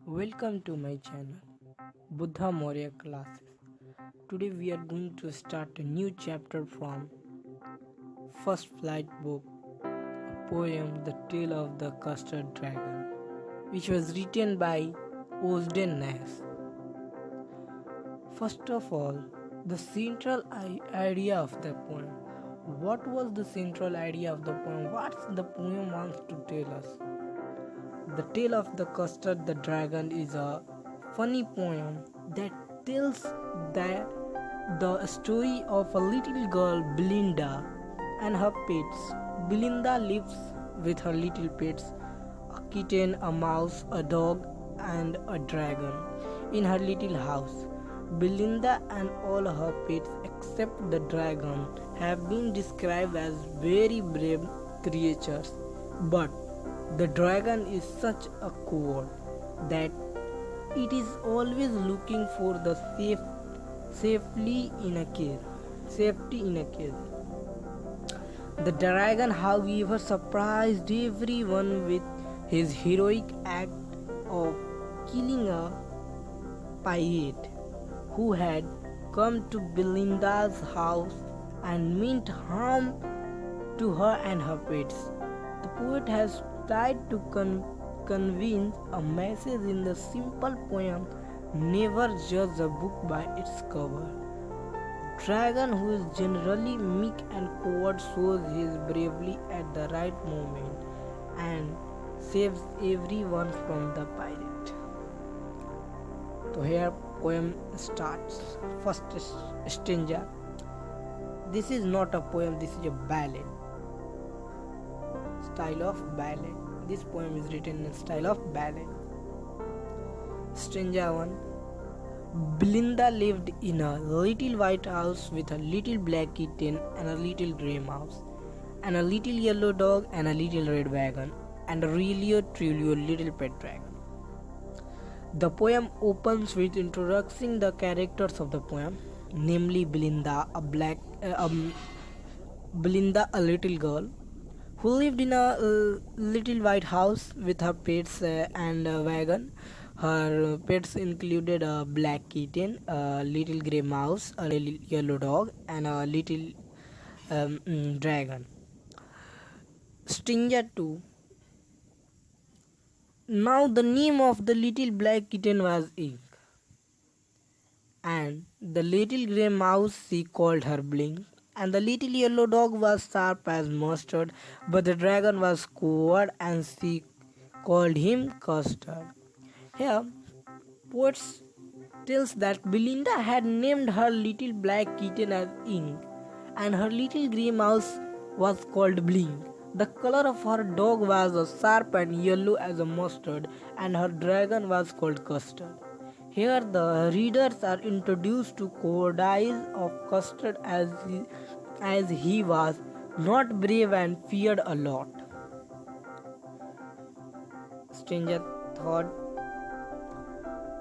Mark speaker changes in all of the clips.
Speaker 1: Welcome to my channel, Buddha Maurya Classes. Today we are going to start a new chapter from First Flight book, a poem, The Tale of the Custard Dragon, which was written by Ogden Nash. First of all, the central idea of the poem. What was the central idea of the poem? What the poem wants to tell us? The Tale of the Custard the Dragon is a funny poem that tells the story of a little girl, Belinda, and her pets. Belinda lives with her little pets, a kitten, a mouse, a dog, and a dragon, in her little house. Belinda and all her pets except the dragon have been described as very brave creatures, but the dragon is such a coward that it is always looking for the safety in a cage. The dragon, however, surprised everyone with his heroic act of killing a pirate who had come to Belinda's house and meant harm to her and her pets. The poet has tried to convey a message in the simple poem. Never judge a book by its cover. Dragon, who is generally meek and coward, shows his bravery at the right moment and saves everyone from the pirate. So here poem starts. First stanza. This is not a poem, this is a ballad. Style of ballad. This poem is written in style of ballad. Stanza 1. Belinda lived in a little white house with a little black kitten and a little grey mouse, and a little yellow dog and a little red wagon, and a really truly little pet dragon. The poem opens with introducing the characters of the poem, namely Belinda, Belinda, a little girl who lived in a little white house with her pets and a wagon. Her pets included a black kitten, a little grey mouse, a little yellow dog, and a little dragon. Stanza 2. Now the name of the little black kitten was Ink, and the little grey mouse she called her Blink, and the little yellow dog was sharp as mustard, but the dragon was coward and she called him Custard. Here, poets tells that Belinda had named her little black kitten as Ink, and her little grey mouse was called Blink. The color of her dog was as sharp and yellow as a mustard, and her dragon was called Custard. Here the readers are introduced to cowardice of Custard as he was not brave and feared a lot. Stanza 3.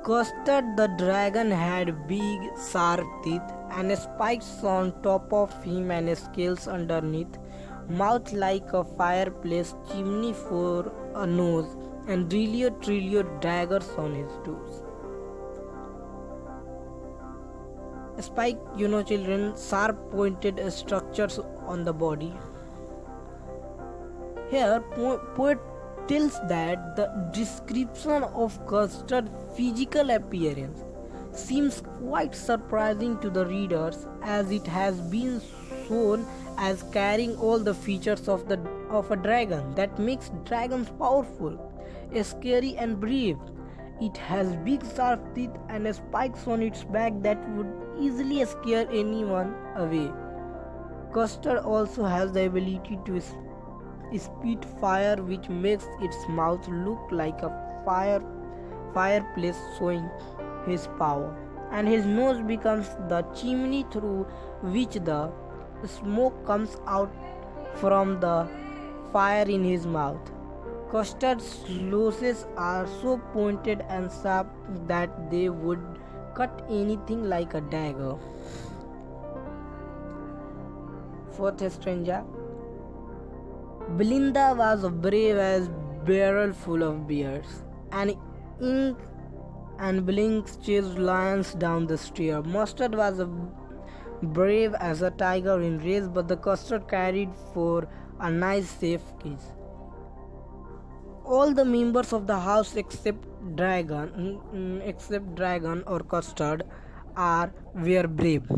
Speaker 1: Custard the dragon had big sharp teeth and spikes on top of him and scales underneath, mouth like a fireplace chimney for a nose, and really daggers on his toes. Spike, children, sharp pointed structures on the body. Here, poet tells that the description of Custard's physical appearance seems quite surprising to the readers, as it has been shown as carrying all the features of a dragon that makes dragons powerful, scary and brave. It has big sharp teeth and spikes on its back that would easily scare anyone away. Custard also has the ability to spit fire, which makes its mouth look like a fireplace, showing his power, and his nose becomes the chimney through which the smoke comes out from the fire in his mouth. Custard's noses are so pointed and sharp that they would cut anything like a dagger. Fourth stanza. Belinda was brave as barrel full of beers. And Ink and Blink chased lions down the stair. Mustard was brave as a tiger in race, but the Custard carried for a nice safe kiss. All the members of the house except Dragon or Custard were brave.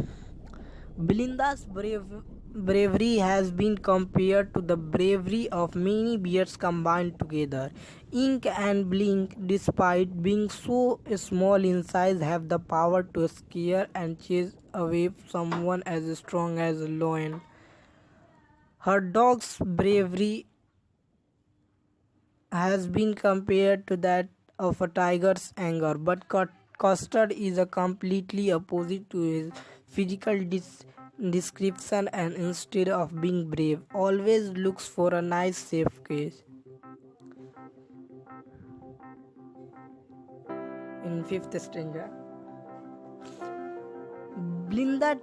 Speaker 1: Belinda's bravery has been compared to the bravery of many bears combined together. Ink and Blink, despite being so small in size, have the power to scare and chase away someone as strong as a lion. Her dog's bravery has been compared to that of a tiger's anger, but Custard is a completely opposite to his physical description, and instead of being brave, always looks for a nice safe cage. In fifth stanza, Belinda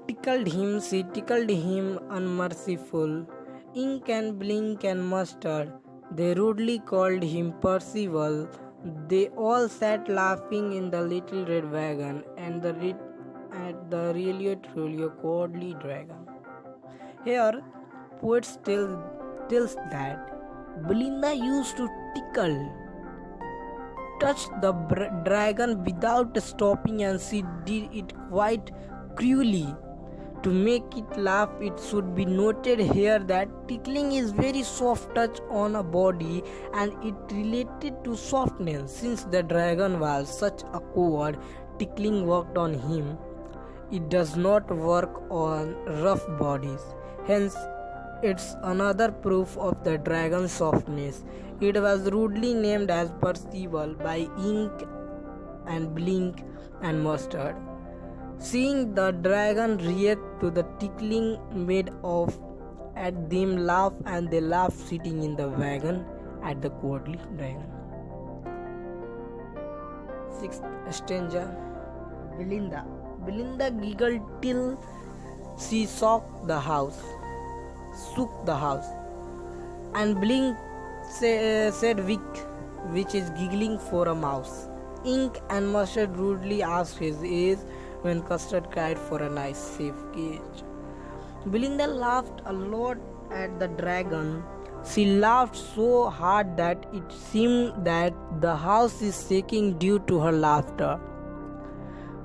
Speaker 1: she tickled him unmerciful. Ink and Blink and Mustard, they rudely called him Percival. They all sat laughing in the little red wagon and at the really truly cowardly dragon. Here, poets tells that Belinda used to touch the dragon without stopping, and she did it quite cruelly. To make it laugh, it should be noted here that tickling is very soft touch on a body, and it related to softness. Since the dragon was such a coward, tickling worked on him. It does not work on rough bodies. Hence, it's another proof of the dragon's softness. It was rudely named as Percival by Ink and Blink and Mustard. Seeing the dragon react to the tickling made off at them laugh, and they laughed sitting in the wagon at the cowardly dragon. Sixth stanza, Belinda. Belinda giggled till she shook the house, and Blink said Vic, which is giggling for a mouse. Ink and Mustard rudely asked his age when Custard cried for a nice safe cage. Belinda laughed a lot at the dragon. She laughed so hard that it seemed that the house is shaking due to her laughter.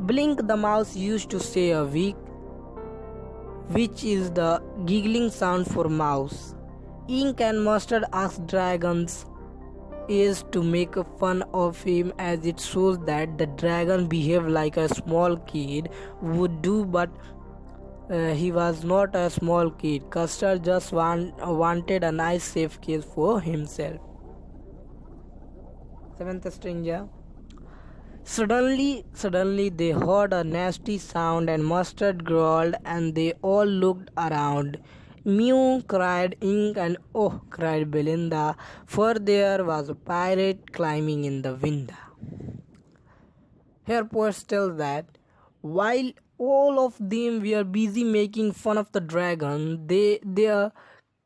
Speaker 1: Blink the mouse used to say a week, which is the giggling sound for mouse. Ink and Mustard asked dragons is to make fun of him, as it shows that the dragon behaved like a small kid would do, but he was not a small kid. Custard just wanted a nice safe cage for himself. Seventh stanza. Suddenly they heard a nasty sound, and Mustard growled, and they all looked around. Mew, cried Ink, and oh, cried Belinda, for there was a pirate climbing in the window. Here poets tell that while all of them were busy making fun of the dragon, there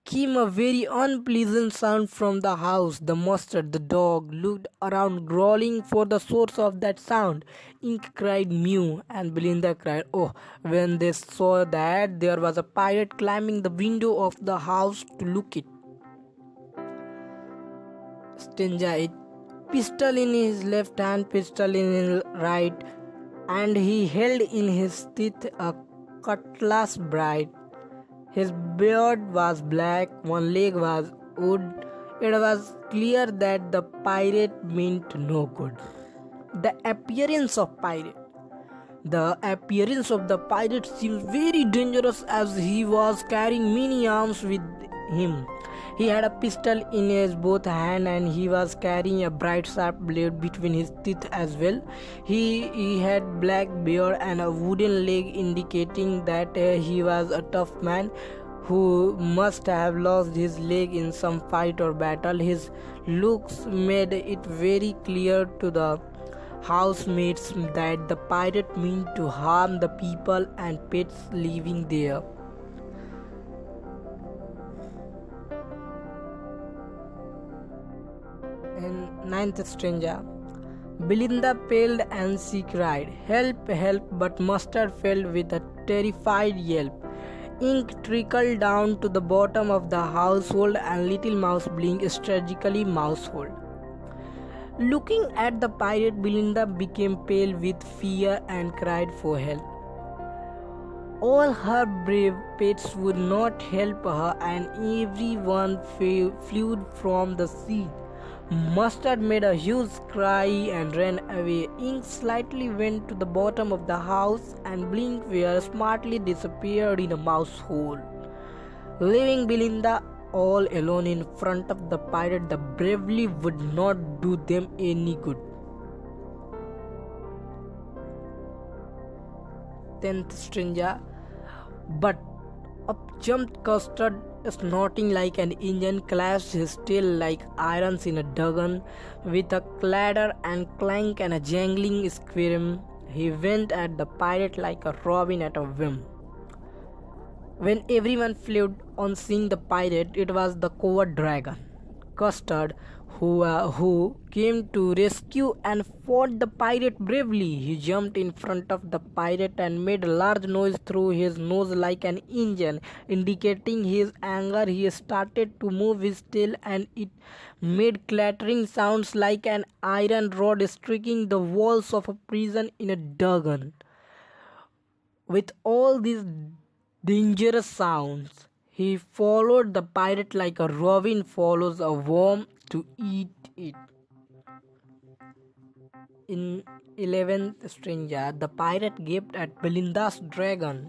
Speaker 1: came a very unpleasant sound from the house. The Mustard, the dog, looked around, growling for the source of that sound. Ink cried mew, and Belinda cried oh, when they saw that there was a pirate climbing the window of the house to look it. Stanza 8. Pistol in his left hand, pistol in his right, and he held in his teeth a cutlass bright. His beard was black, one leg was wood. It was clear that the pirate meant no good. The appearance of the pirate seems very dangerous, as he was carrying many arms with him. He had a pistol in his both hand, and he was carrying a bright sharp blade between his teeth as well. He had black beard and a wooden leg, indicating that he was a tough man who must have lost his leg in some fight or battle. His looks made it very clear to the housemates that the pirate meant to harm the people and pets living there. Ninth stranger. Belinda paled and she cried, "Help, help!" But Mustard fell with a terrified yelp. Ink trickled down to the bottom of the household and little mouse blinked strategically mousehold. Looking at the pirate, Belinda became pale with fear and cried for help. All her brave pets would not help her, and everyone flew from the sea. Mustard made a huge cry and ran away. Ink slightly went to the bottom of the house, and Blinkware smartly disappeared in a mouse hole, leaving Belinda all alone in front of the pirate. The bravely would not do them any good. 10th stranger. But up jumped Custard, snorting like an engine, clashed his tail like irons in a duggan. With a clatter and clank and a jangling scream, he went at the pirate like a robin at a whim. When everyone fled on seeing the pirate, it was the coward dragon, Custard, who came to rescue and fought the pirate bravely. He jumped in front of the pirate and made a large noise through his nose like an engine, indicating his anger. He started to move his tail, and it made clattering sounds like an iron rod striking the walls of a prison in a duggan. With all these dangerous sounds, he followed the pirate like a robin follows a worm to eat it. In 11th stranger, the pirate gaped at Belinda's dragon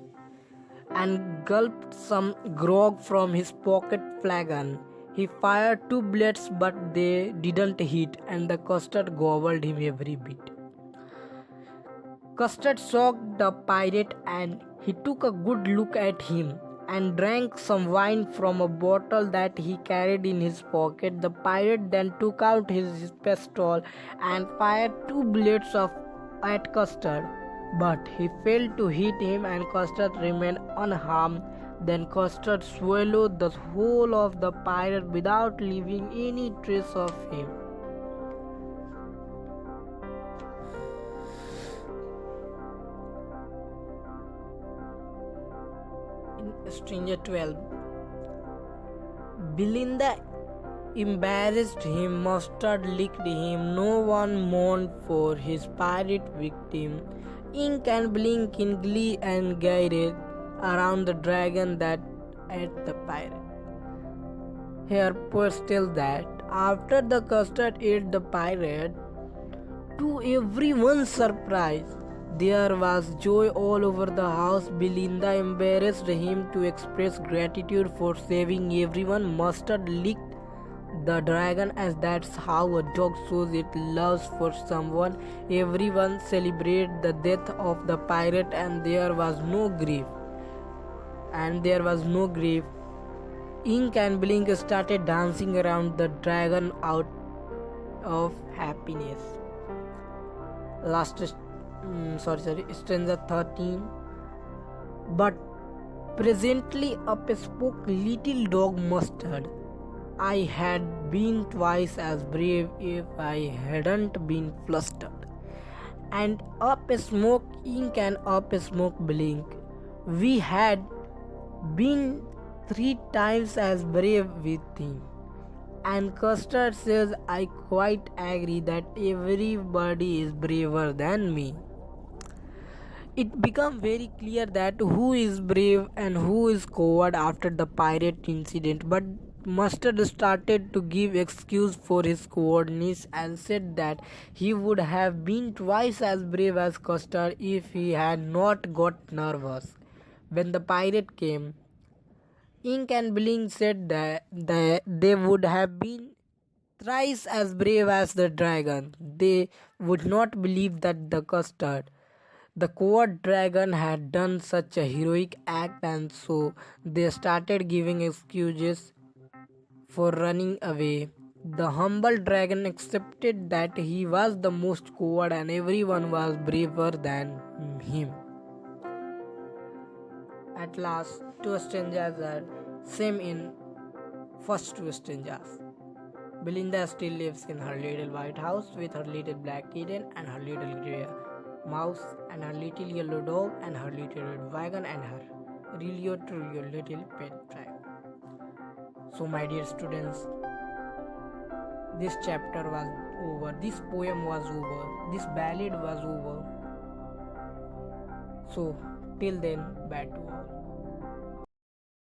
Speaker 1: and gulped some grog from his pocket flagon. He fired 2 bullets, but they didn't hit, and the Custard gobbled him every bit. Custard shocked the pirate, and he took a good look at him and drank some wine from a bottle that he carried in his pocket. The pirate then took out his pistol and fired 2 bullets at Custard, but he failed to hit him, and Custard remained unharmed. Then Custard swallowed the whole of the pirate without leaving any trace of him. Stranger 12. Belinda embarrassed him, Mustard licked him, no one mourned for his pirate victim. Ink and Blink in glee and guided around the dragon that ate the pirate. Here poets tell that after the Custard ate the pirate, to everyone's surprise, there was joy all over the house. Belinda embarrassed him to express gratitude for saving everyone. Mustard licked the dragon, as that's how a dog shows its love for someone. Everyone celebrated the death of the pirate, and there was no grief. Ink and Blink started dancing around the dragon out of happiness. Stranger 13. But presently up spoke little dog Mustard. I had been twice as brave if I hadn't been flustered. And up spoke Ink and up spoke Blink. We had been 3 times as brave with him. And Custard says, I quite agree that everybody is braver than me. It became very clear that who is brave and who is coward after the pirate incident, but Mustard started to give excuse for his cowardice and said that he would have been twice as brave as Custard if he had not got nervous when the pirate came. Ink and Blink said that they would have been thrice as brave as the dragon. They would not believe that the Custard, the coward dragon, had done such a heroic act, and so they started giving excuses for running away. The humble dragon accepted that he was the most coward and everyone was braver than him. At last, 2 strangers are same in first 2 strangers. Belinda still lives in her little white house with her little black kitten and her little grey mouse and her little yellow dog and her little red wagon and her really true little pet dragon. So my dear students, this chapter was over, this poem was over, this ballad was over. So till then, bye to all.